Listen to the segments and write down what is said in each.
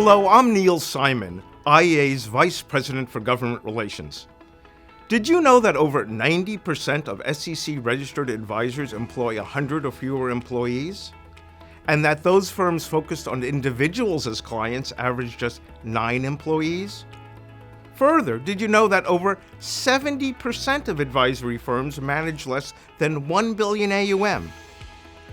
Hello, I'm Neil Simon, IEA's Vice President for Government Relations. Did you know that over 90% of SEC-registered advisors employ 100 or fewer employees? And that those firms focused on individuals as clients average just 9 employees? Further, did you know that over 70% of advisory firms manage less than 1 billion AUM?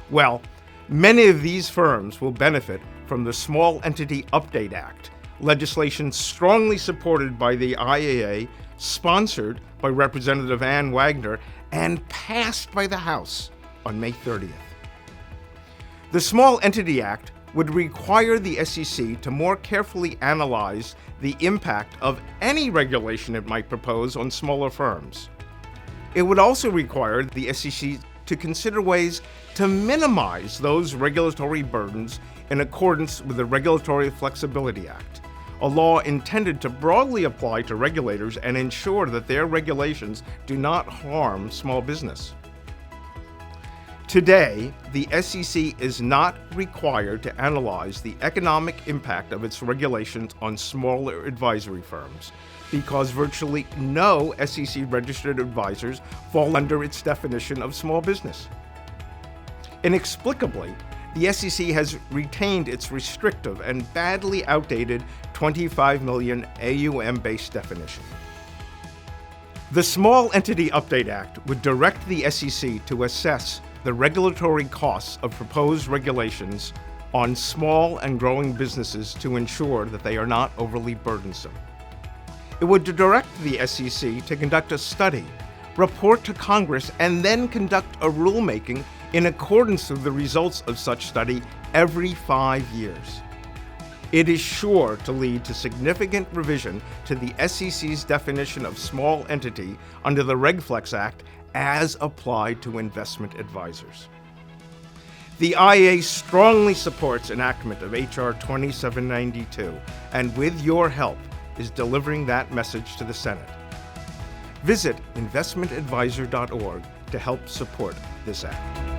Well, many of these firms will benefit from the Small Entity Update Act, legislation strongly supported by the IAA, sponsored by Representative Ann Wagner, and passed by the House on May 30th. The Small Entity Act would require the SEC to more carefully analyze the impact of any regulation it might propose on smaller firms. It would also require the SEC to consider ways to minimize those regulatory burdens in accordance with the Regulatory Flexibility Act, a law intended to broadly apply to regulators and ensure that their regulations do not harm small business. Today, the SEC is not required to analyze the economic impact of its regulations on smaller advisory firms because virtually no SEC-registered advisors fall under its definition of small business. Inexplicably, the SEC has retained its restrictive and badly outdated 25 million AUM-based definition. The Small Entity Update Act would direct the SEC to assess the regulatory costs of proposed regulations on small and growing businesses to ensure that they are not overly burdensome. It would direct the SEC to conduct a study, report to Congress, and then conduct a rulemaking in accordance with the results of such study every 5 years. It is sure to lead to significant revision to the SEC's definition of small entity under the RegFlex Act as applied to investment advisors. The IAA strongly supports enactment of H.R. 2792, and with your help, is delivering that message to the Senate. Visit investmentadvisor.org to help support this act.